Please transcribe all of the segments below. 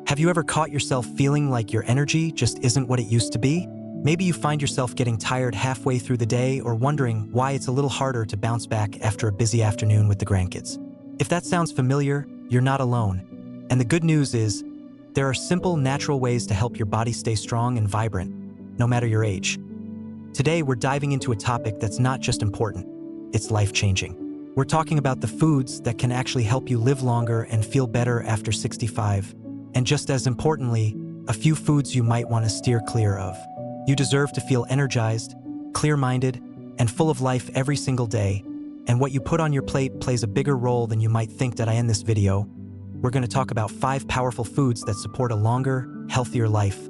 Have you ever caught yourself feeling like your energy just isn't what it used to be? Maybe you find yourself getting tired halfway through the day or wondering why it's a little harder to bounce back after a busy afternoon with the grandkids. If that sounds familiar, you're not alone. And the good news is, there are simple, natural ways to help your body stay strong and vibrant, no matter your age. Today, we're diving into a topic that's not just important, it's life-changing. We're talking about the foods that can actually help you live longer and feel better after 65. And just as importantly, a few foods you might want to steer clear of. You deserve to feel energized, clear-minded, and full of life every single day. And what you put on your plate plays a bigger role than you might think. That I end this video. We're going to talk about 5 powerful foods that support a longer, healthier life,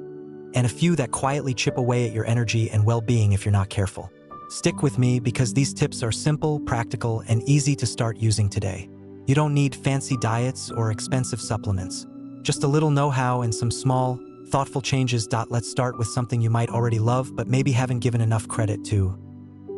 and a few that quietly chip away at your energy and well-being if you're not careful. Stick with me because these tips are simple, practical, and easy to start using today. You don't need fancy diets or expensive supplements. Just a little know-how and some small, thoughtful changes. Let's start with something you might already love but maybe haven't given enough credit to: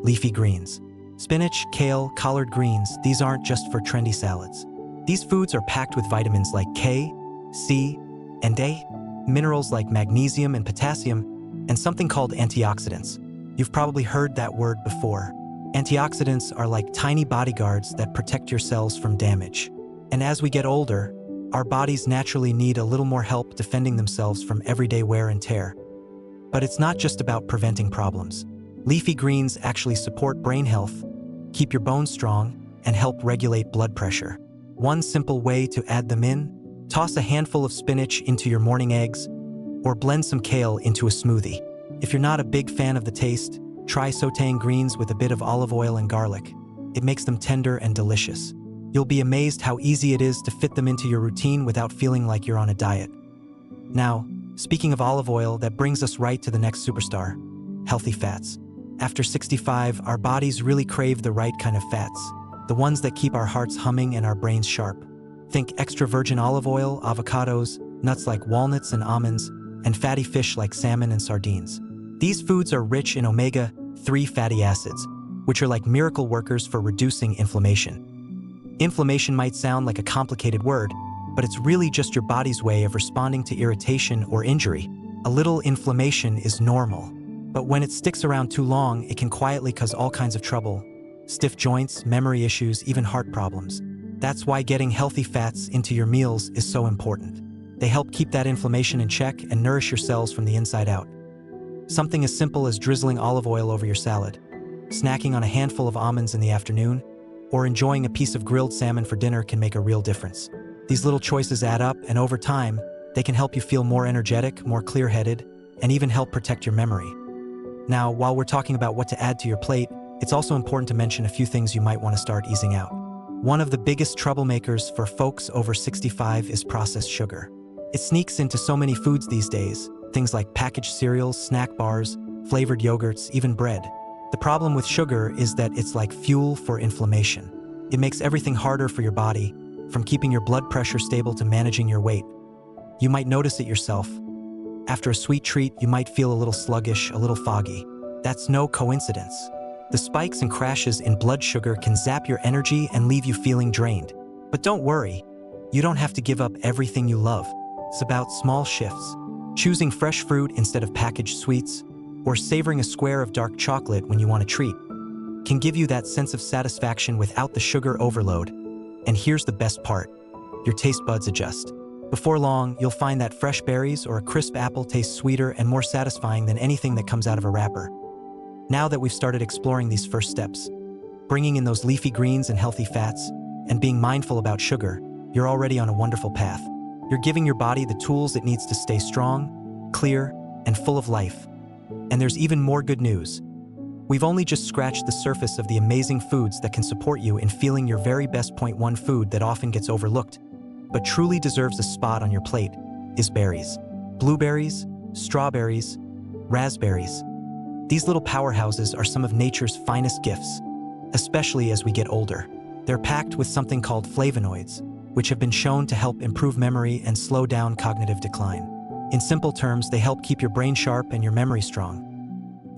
leafy greens. Spinach, kale, collard greens, these aren't just for trendy salads. These foods are packed with vitamins like K, C, and A, minerals like magnesium and potassium, and something called antioxidants. You've probably heard that word before. Antioxidants are like tiny bodyguards that protect your cells from damage. And as we get older, our bodies naturally need a little more help defending themselves from everyday wear and tear. But it's not just about preventing problems. Leafy greens actually support brain health, keep your bones strong, and help regulate blood pressure. One simple way to add them in: toss a handful of spinach into your morning eggs, or blend some kale into a smoothie. If you're not a big fan of the taste, try sautéing greens with a bit of olive oil and garlic. It makes them tender and delicious. You'll be amazed how easy it is to fit them into your routine without feeling like you're on a diet. Now, speaking of olive oil, that brings us right to the next superstar: healthy fats. After 65, our bodies really crave the right kind of fats, the ones that keep our hearts humming and our brains sharp. Think extra virgin olive oil, avocados, nuts like walnuts and almonds, and fatty fish like salmon and sardines. These foods are rich in omega-3 fatty acids, which are like miracle workers for reducing inflammation. Inflammation might sound like a complicated word, but it's really just your body's way of responding to irritation or injury. A little inflammation is normal, but when it sticks around too long, it can quietly cause all kinds of trouble: stiff joints, memory issues, even heart problems. That's why getting healthy fats into your meals is so important. They help keep that inflammation in check and nourish your cells from the inside out. Something as simple as drizzling olive oil over your salad, snacking on a handful of almonds in the afternoon, or enjoying a piece of grilled salmon for dinner can make a real difference. These little choices add up, and over time, they can help you feel more energetic, more clear-headed, and even help protect your memory. Now, while we're talking about what to add to your plate, it's also important to mention a few things you might want to start easing out. One of the biggest troublemakers for folks over 65 is processed sugar. It sneaks into so many foods these days, things like packaged cereals, snack bars, flavored yogurts, even bread. The problem with sugar is that it's like fuel for inflammation. It makes everything harder for your body, from keeping your blood pressure stable to managing your weight. You might notice it yourself. After a sweet treat, you might feel a little sluggish, a little foggy. That's no coincidence. The spikes and crashes in blood sugar can zap your energy and leave you feeling drained. But don't worry, you don't have to give up everything you love. It's about small shifts. Choosing fresh fruit instead of packaged sweets, or savoring a square of dark chocolate when you want a treat, can give you that sense of satisfaction without the sugar overload. And here's the best part: your taste buds adjust. Before long, you'll find that fresh berries or a crisp apple taste sweeter and more satisfying than anything that comes out of a wrapper. Now that we've started exploring these first steps, bringing in those leafy greens and healthy fats, and being mindful about sugar, you're already on a wonderful path. You're giving your body the tools it needs to stay strong, clear, and full of life. And there's even more good news. We've only just scratched the surface of the amazing foods that can support you in feeling your very best. One food that often gets overlooked, but truly deserves a spot on your plate, is berries. Blueberries, strawberries, raspberries. These little powerhouses are some of nature's finest gifts, especially as we get older. They're packed with something called flavonoids, which have been shown to help improve memory and slow down cognitive decline. In simple terms, they help keep your brain sharp and your memory strong.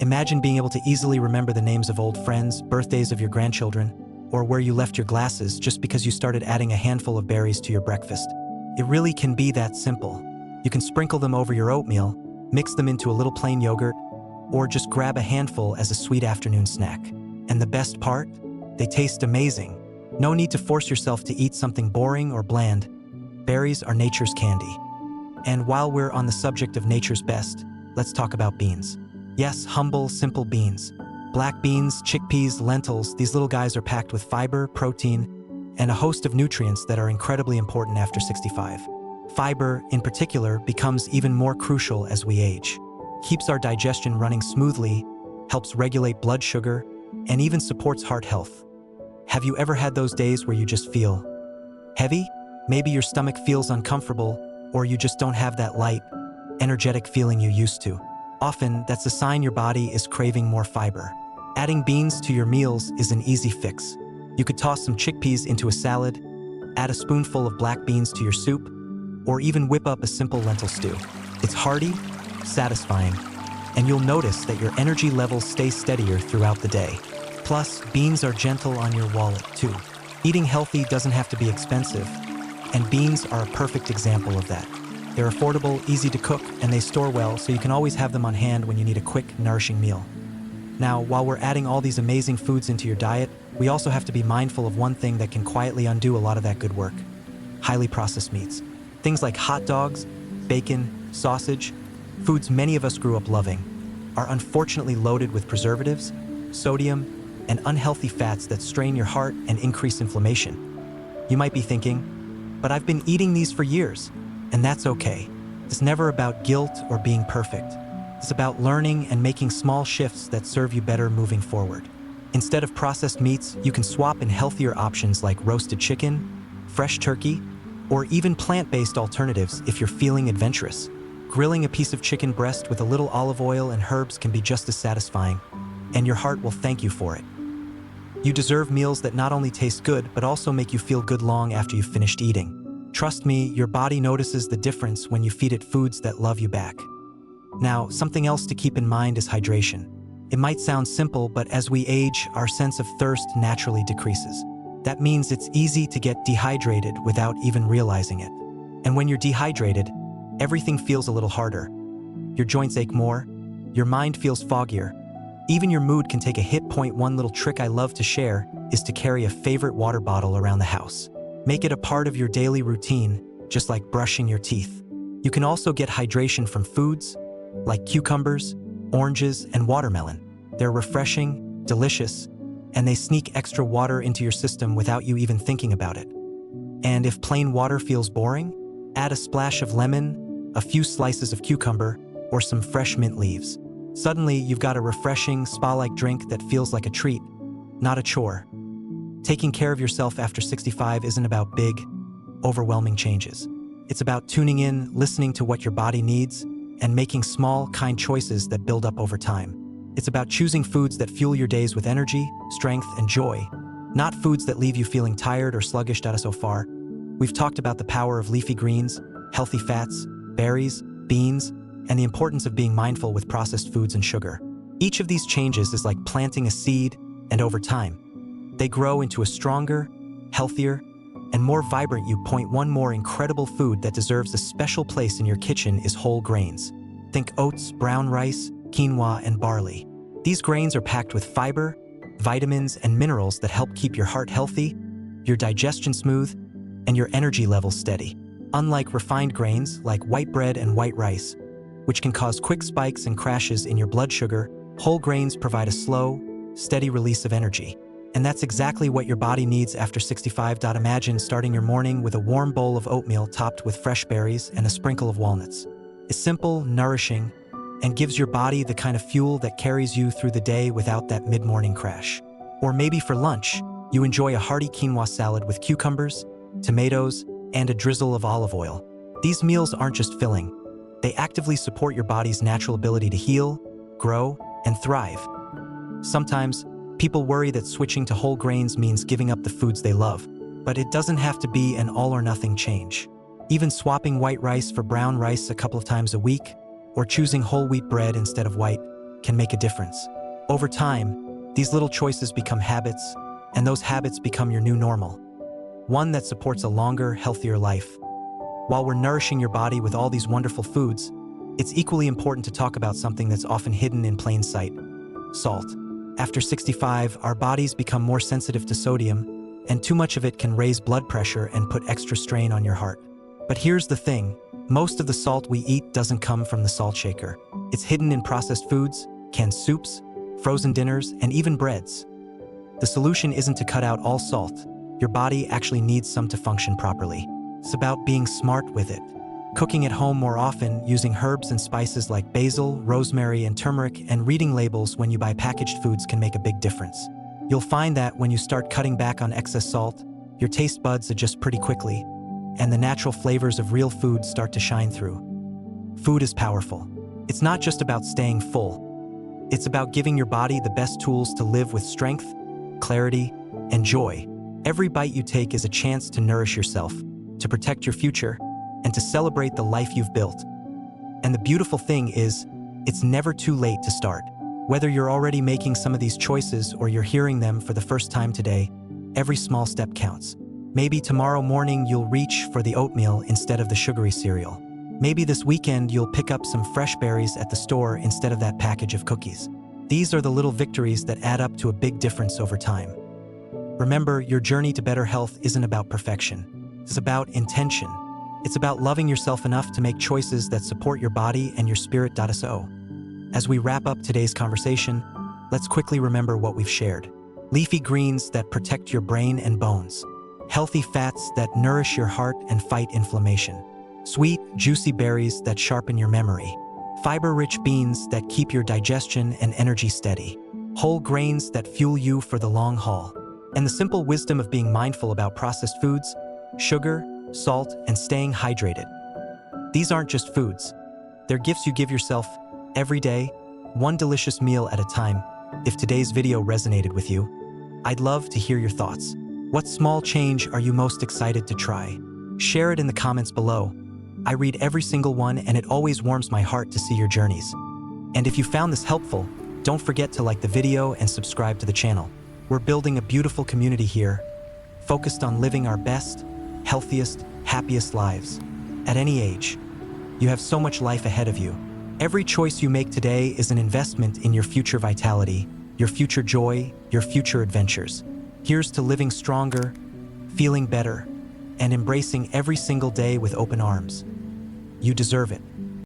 Imagine being able to easily remember the names of old friends, birthdays of your grandchildren, or where you left your glasses just because you started adding a handful of berries to your breakfast. It really can be that simple. You can sprinkle them over your oatmeal, mix them into a little plain yogurt, or just grab a handful as a sweet afternoon snack. And the best part? They taste amazing. No need to force yourself to eat something boring or bland. Berries are nature's candy. And while we're on the subject of nature's best, let's talk about beans. Yes, humble, simple beans. Black beans, chickpeas, lentils, these little guys are packed with fiber, protein, and a host of nutrients that are incredibly important after 65. Fiber, in particular, becomes even more crucial as we age. Keeps our digestion running smoothly, helps regulate blood sugar, and even supports heart health. Have you ever had those days where you just feel heavy? Maybe your stomach feels uncomfortable, or you just don't have that light, energetic feeling you used to. Often, that's a sign your body is craving more fiber. Adding beans to your meals is an easy fix. You could toss some chickpeas into a salad, add a spoonful of black beans to your soup, or even whip up a simple lentil stew. It's hearty, satisfying, and you'll notice that your energy levels stay steadier throughout the day. Plus, beans are gentle on your wallet, too. Eating healthy doesn't have to be expensive, and beans are a perfect example of that. They're affordable, easy to cook, and they store well, so you can always have them on hand when you need a quick, nourishing meal. Now, while we're adding all these amazing foods into your diet, we also have to be mindful of one thing that can quietly undo a lot of that good work: highly processed meats. Things like hot dogs, bacon, sausage, foods many of us grew up loving, are unfortunately loaded with preservatives, sodium, and unhealthy fats that strain your heart and increase inflammation. You might be thinking, but I've been eating these for years, and that's okay. It's never about guilt or being perfect. It's about learning and making small shifts that serve you better moving forward. Instead of processed meats, you can swap in healthier options like roasted chicken, fresh turkey, or even plant-based alternatives if you're feeling adventurous. Grilling a piece of chicken breast with a little olive oil and herbs can be just as satisfying, and your heart will thank you for it. You deserve meals that not only taste good, but also make you feel good long after you've finished eating. Trust me, your body notices the difference when you feed it foods that love you back. Now, something else to keep in mind is hydration. It might sound simple, but as we age, our sense of thirst naturally decreases. That means it's easy to get dehydrated without even realizing it. And when you're dehydrated, everything feels a little harder. Your joints ache more, your mind feels foggier, even your mood can take a hit. One little trick I love to share is to carry a favorite water bottle around the house. Make it a part of your daily routine, just like brushing your teeth. You can also get hydration from foods like cucumbers, oranges, and watermelon. They're refreshing, delicious, and they sneak extra water into your system without you even thinking about it. And if plain water feels boring, add a splash of lemon, a few slices of cucumber, or some fresh mint leaves. Suddenly, you've got a refreshing, spa-like drink that feels like a treat, not a chore. Taking care of yourself after 65 isn't about big, overwhelming changes. It's about tuning in, listening to what your body needs, and making small, kind choices that build up over time. It's about choosing foods that fuel your days with energy, strength, and joy, not foods that leave you feeling tired or sluggish. So far, we've talked about the power of leafy greens, healthy fats, berries, beans, and the importance of being mindful with processed foods and sugar. Each of these changes is like planting a seed, and over time, they grow into a stronger, healthier, and more vibrant you. One more incredible food that deserves a special place in your kitchen is whole grains. Think oats, brown rice, quinoa, and barley. These grains are packed with fiber, vitamins, and minerals that help keep your heart healthy, your digestion smooth, and your energy levels steady. Unlike refined grains like white bread and white rice, which can cause quick spikes and crashes in your blood sugar, whole grains provide a slow, steady release of energy. And that's exactly what your body needs after 65. Imagine starting your morning with a warm bowl of oatmeal topped with fresh berries and a sprinkle of walnuts. It's simple, nourishing, and gives your body the kind of fuel that carries you through the day without that mid-morning crash. Or maybe for lunch, you enjoy a hearty quinoa salad with cucumbers, tomatoes, and a drizzle of olive oil. These meals aren't just filling. They actively support your body's natural ability to heal, grow, and thrive. Sometimes, people worry that switching to whole grains means giving up the foods they love, but it doesn't have to be an all-or-nothing change. Even swapping white rice for brown rice a couple of times a week, or choosing whole wheat bread instead of white, can make a difference. Over time, these little choices become habits, and those habits become your new normal. One that supports a longer, healthier life. While we're nourishing your body with all these wonderful foods, it's equally important to talk about something that's often hidden in plain sight: salt. After 65, our bodies become more sensitive to sodium, and too much of it can raise blood pressure and put extra strain on your heart. But here's the thing: most of the salt we eat doesn't come from the salt shaker. It's hidden in processed foods, canned soups, frozen dinners, and even breads. The solution isn't to cut out all salt. Your body actually needs some to function properly. It's about being smart with it. Cooking at home more often, using herbs and spices like basil, rosemary, and turmeric, and reading labels when you buy packaged foods can make a big difference. You'll find that when you start cutting back on excess salt, your taste buds adjust pretty quickly, and the natural flavors of real food start to shine through. Food is powerful. It's not just about staying full. It's about giving your body the best tools to live with strength, clarity, and joy. Every bite you take is a chance to nourish yourself, to protect your future, and to celebrate the life you've built. And the beautiful thing is, it's never too late to start. Whether you're already making some of these choices or you're hearing them for the first time today, every small step counts. Maybe tomorrow morning you'll reach for the oatmeal instead of the sugary cereal. Maybe this weekend you'll pick up some fresh berries at the store instead of that package of cookies. These are the little victories that add up to a big difference over time. Remember, your journey to better health isn't about perfection. It's about intention. It's about loving yourself enough to make choices that support your body and your spirit. So, as we wrap up today's conversation, let's quickly remember what we've shared. Leafy greens that protect your brain and bones. Healthy fats that nourish your heart and fight inflammation. Sweet, juicy berries that sharpen your memory. Fiber-rich beans that keep your digestion and energy steady. Whole grains that fuel you for the long haul. And the simple wisdom of being mindful about processed foods, sugar, salt, and staying hydrated. These aren't just foods. They're gifts you give yourself every day, one delicious meal at a time. If today's video resonated with you, I'd love to hear your thoughts. What small change are you most excited to try? Share it in the comments below. I read every single one, and it always warms my heart to see your journeys. And if you found this helpful, don't forget to like the video and subscribe to the channel. We're building a beautiful community here, focused on living our best, healthiest, happiest lives. At any age, you have so much life ahead of you. Every choice you make today is an investment in your future vitality, your future joy, your future adventures. Here's to living stronger, feeling better, and embracing every single day with open arms. You deserve it.